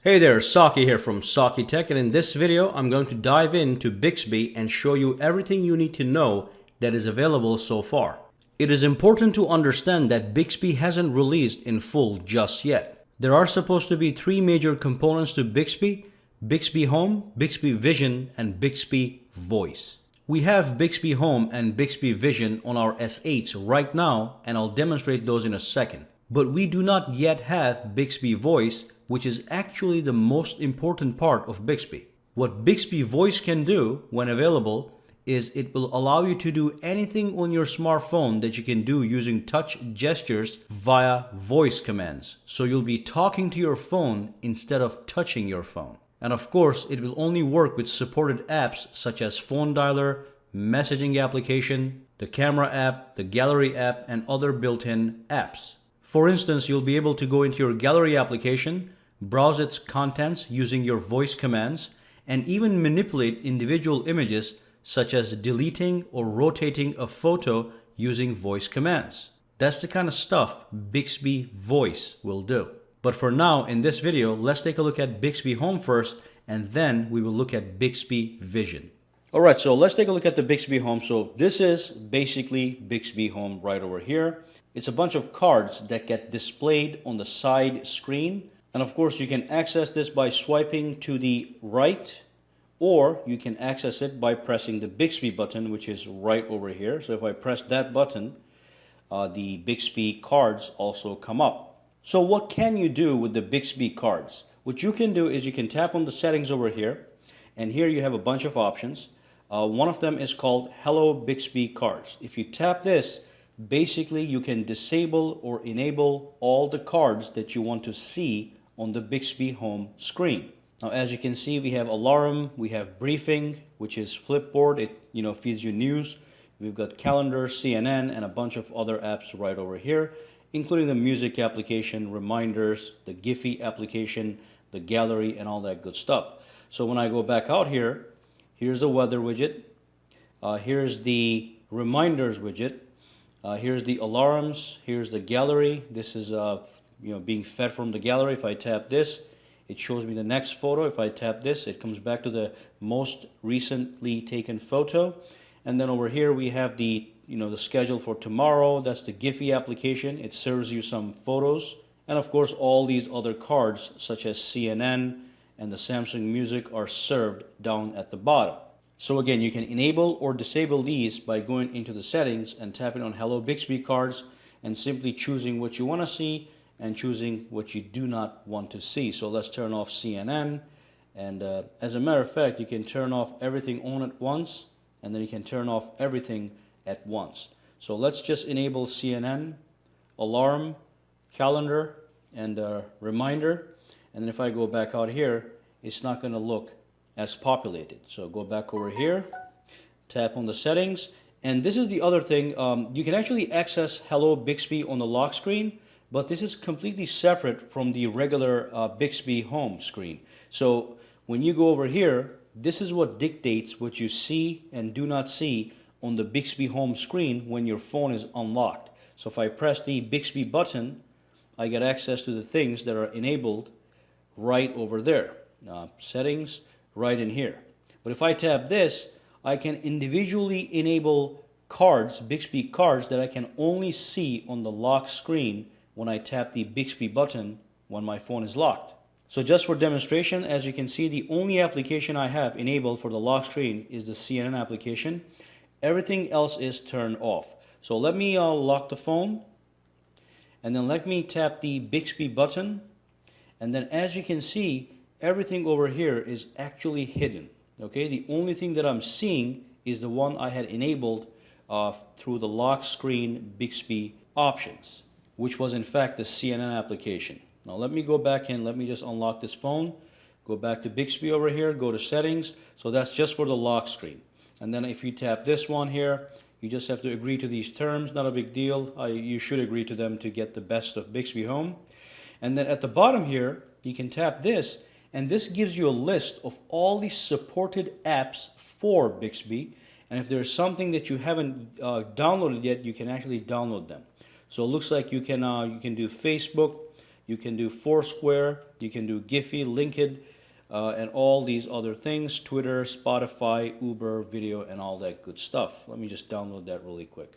Hey there, Saki here from Saki Tech, and in this video I'm going to dive into BIXBY and show you everything you need to know that is available so far. It is important to understand that BIXBY hasn't released in full just yet. There are supposed to be three major components to BIXBY: BIXBY Home, BIXBY Vision, and BIXBY Voice. We have BIXBY Home and BIXBY Vision on our S8s right now, and I'll demonstrate those in a second. But we do not yet have BIXBY Voice, which is actually the most important part of BIXBY. What BIXBY Voice can do when available is it will allow you to do anything on your smartphone that you can do using touch gestures via voice commands. So you'll be talking to your phone instead of touching your phone. And of course, it will only work with supported apps such as Phone Dialer, Messaging application, the Camera app, the Gallery app, and other built-in apps. For instance, you'll be able to go into your Gallery application, browse its contents using your voice commands, and even manipulate individual images such as deleting or rotating a photo using voice commands. That's the kind of stuff BIXBY Voice will do. But for now, in this video, let's take a look at BIXBY Home first, and then we will look at BIXBY Vision. Alright, so let's take a look at the BIXBY Home. So this is basically BIXBY Home right over here. It's a bunch of cards that get displayed on the side screen. And of course, you can access this by swiping to the right, or you can access it by pressing the BIXBY button, which is right over here. So if I press that button, the BIXBY cards also come up. So what can you do with the BIXBY cards? What you can do is you can tap on the settings over here, and here you have a bunch of options. One of them is called Hello BIXBY Cards. If you tap this, basically you can disable or enable all the cards that you want to see on the BIXBY Home screen. Now, as you can see, we have alarm, we have briefing, which is Flipboard. It feeds you news. We've got calendar, CNN, and a bunch of other apps right over here, including the music application, reminders, the Giphy application, the gallery, and all that good stuff. So when I go back out here, here's the weather widget. Here's the reminders widget. Here's the alarms. Here's the gallery. This is being fed from the gallery. If I tap this, it shows me the next photo. If I tap this, it comes back to the most recently taken photo. And then over here we have the the schedule for tomorrow. That's the Giphy application. It serves you some photos. And of course, all these other cards such as CNN and the Samsung Music are served down at the bottom. So again, you can enable or disable these by going into the settings and tapping on Hello BIXBY Cards and simply choosing what you want to see and choosing what you do not want to see. So let's turn off CNN, and as a matter of fact, you can turn off everything on at once, and then you can turn off everything at once. So let's just enable CNN, alarm, calendar, and reminder, and then if I go back out here, it's not going to look as populated. So go back over here, tap on the settings, and this is the other thing. You can actually access Hello BIXBY on the lock screen, but this is completely separate from the regular BIXBY Home screen. So when you go over here, this is what dictates what you see and do not see on the BIXBY Home screen when your phone is unlocked. So if I press the BIXBY button, I get access to the things that are enabled right over there. Settings right in here. But if I tap this, I can individually enable cards, BIXBY cards, that I can only see on the lock screen when I tap the BIXBY button when my phone is locked. So just for demonstration, as you can see, the only application I have enabled for the lock screen is the CNN application. Everything else is turned off. So let me lock the phone, and then let me tap the BIXBY button, and then as you can see, everything over here is actually hidden. Okay, the only thing that I'm seeing is the one I had enabled through the lock screen BIXBY options, which was in fact the CNN application. Now let me go back in, let me just unlock this phone, go back to BIXBY over here, go to settings. So that's just for the lock screen. And then if you tap this one here, you just have to agree to these terms, not a big deal. You should agree to them to get the best of BIXBY Home. And then at the bottom here, you can tap this, and this gives you a list of all the supported apps for BIXBY. And if there's something that you haven't downloaded yet, you can actually download them. So it looks like you can do Facebook, You can do Foursquare, you can do Giphy, Linked, and all these other things, Twitter, Spotify, Uber, video, and all that good stuff. Let me just download that really quick.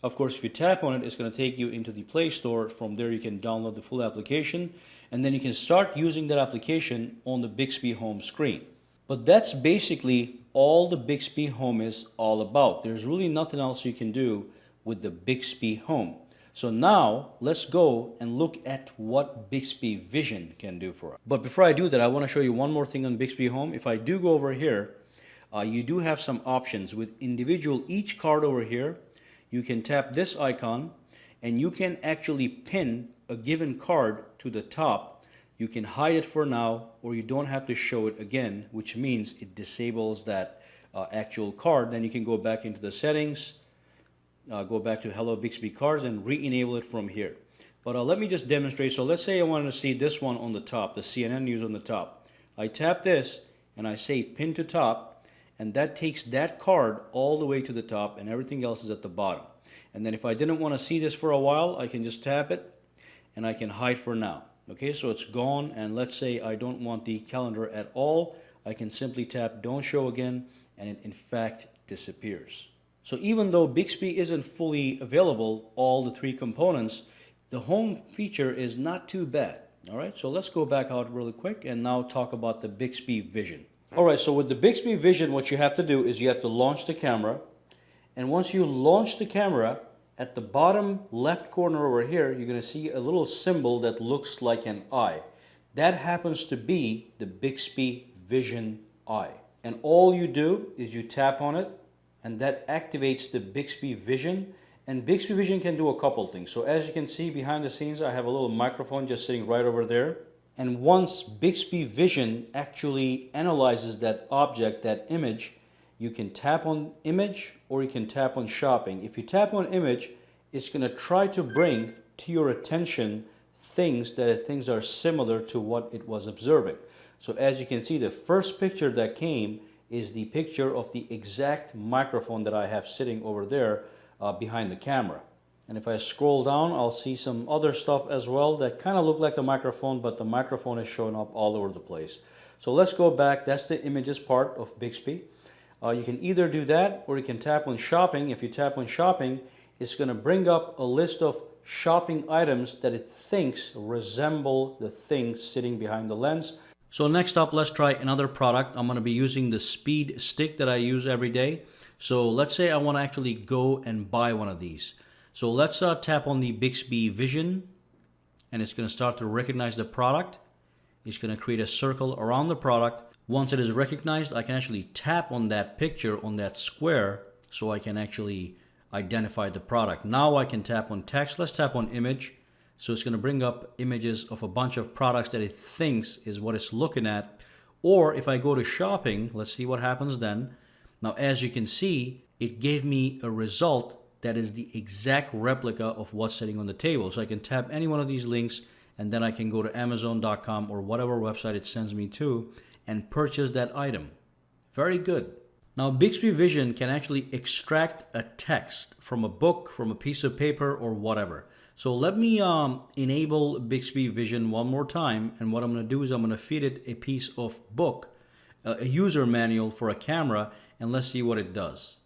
Of course, if you tap on it, it's going to take you into the Play Store. From there, you can download the full application, and then you can start using that application on the BIXBY home screen. But that's basically all the BIXBY home is all about. There's really nothing else you can do with the BIXBY home. So now let's go and look at what BIXBY Vision can do for us. But before I do that, I want to show you one more thing on BIXBY home. If I do go over here, you do have some options with individual each card over here. You can tap this icon and you can actually pin a given card to the top. You can hide it for now, or you don't have to show it again, which means it disables that actual card. Then you can go back into the settings, go back to Hello BIXBY Cards and re-enable it from here. But let me just demonstrate. So let's say I wanted to see this one on the top, the CNN news on the top. I tap this and I say pin to top, and that takes that card all the way to the top and everything else is at the bottom. And then if I didn't want to see this for a while, I can just tap it and I can hide for now. Okay, so it's gone, and let's say I don't want the calendar at all. I can simply tap don't show again and it in fact disappears. So even though BIXBY isn't fully available, all the three components, the home feature is not too bad. All right, so let's go back out really quick and now talk about the BIXBY Vision. Alright, so with the BIXBY Vision, what you have to do is you have to launch the camera. And once you launch the camera, at the bottom left corner over here, you're going to see a little symbol that looks like an eye. That happens to be the BIXBY Vision eye. And all you do is you tap on it, and that activates the BIXBY Vision. And BIXBY Vision can do a couple things. So as you can see behind the scenes, I have a little microphone just sitting right over there. And once BIXBY Vision actually analyzes that object, that image, you can tap on image or you can tap on shopping. If you tap on image, it's going to try to bring to your attention things that are similar to what it was observing. So as you can see, the first picture that came is the picture of the exact microphone that I have sitting over there behind the camera. And if I scroll down, I'll see some other stuff as well that kind of look like the microphone, but the microphone is showing up all over the place. So let's go back. That's the images part of BIXBY. You can either do that or you can tap on shopping. If you tap on shopping, it's going to bring up a list of shopping items that it thinks resemble the thing sitting behind the lens. So next up, let's try another product. I'm going to be using the Speed Stick that I use every day. So let's say I want to actually go and buy one of these. So let's tap on the BIXBY Vision, and it's going to start to recognize the product. It's going to create a circle around the product. Once it is recognized, I can actually tap on that picture, on that square, so I can actually identify the product. Now I can tap on text. Let's tap on image. So it's going to bring up images of a bunch of products that it thinks is what it's looking at. Or if I go to shopping, let's see what happens then. Now as you can see, it gave me a result that is the exact replica of what's sitting on the table. So I can tap any one of these links and then I can go to Amazon.com or whatever website it sends me to and purchase that item. Very good. Now BIXBY Vision can actually extract a text from a book, from a piece of paper, or whatever. So let me enable BIXBY Vision one more time, and what I'm going to do is I'm going to feed it a piece of book, a user manual for a camera, and let's see what it does.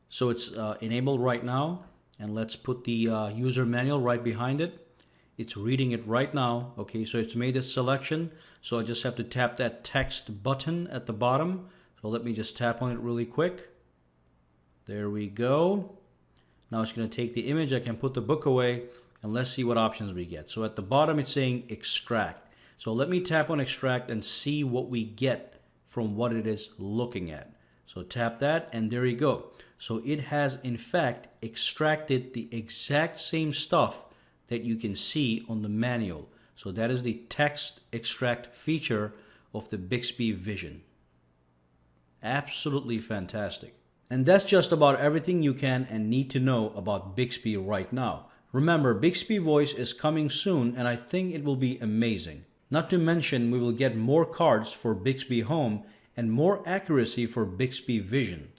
So it's enabled right now, and let's put the user manual right behind it. It's reading it right now. Okay, so it's made a selection, so I just have to tap that text button at the bottom. So let me just tap on it really quick. There we go. Now it's going to take the image. I can put the book away, and let's see what options we get. So at the bottom it's saying extract. So let me tap on extract and see what we get from what it is looking at. So tap that, and there you go. So it has in fact extracted the exact same stuff that you can see on the manual. So that is the text extract feature of the BIXBY Vision. Absolutely fantastic. And that's just about everything you can and need to know about BIXBY right now. Remember, BIXBY Voice is coming soon, and I think it will be amazing. Not to mention, we will get more cards for BIXBY Home and more accuracy for BIXBY Vision.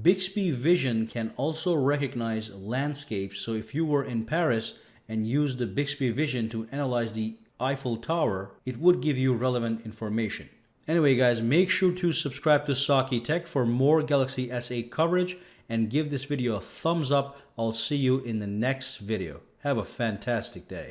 BIXBY Vision can also recognize landscapes, so if you were in Paris and used the BIXBY Vision to analyze the Eiffel Tower, it would give you relevant information. Anyway guys, make sure to subscribe to Saki Tech for more Galaxy S8 coverage and give this video a thumbs up. I'll see you in the next video. Have a fantastic day.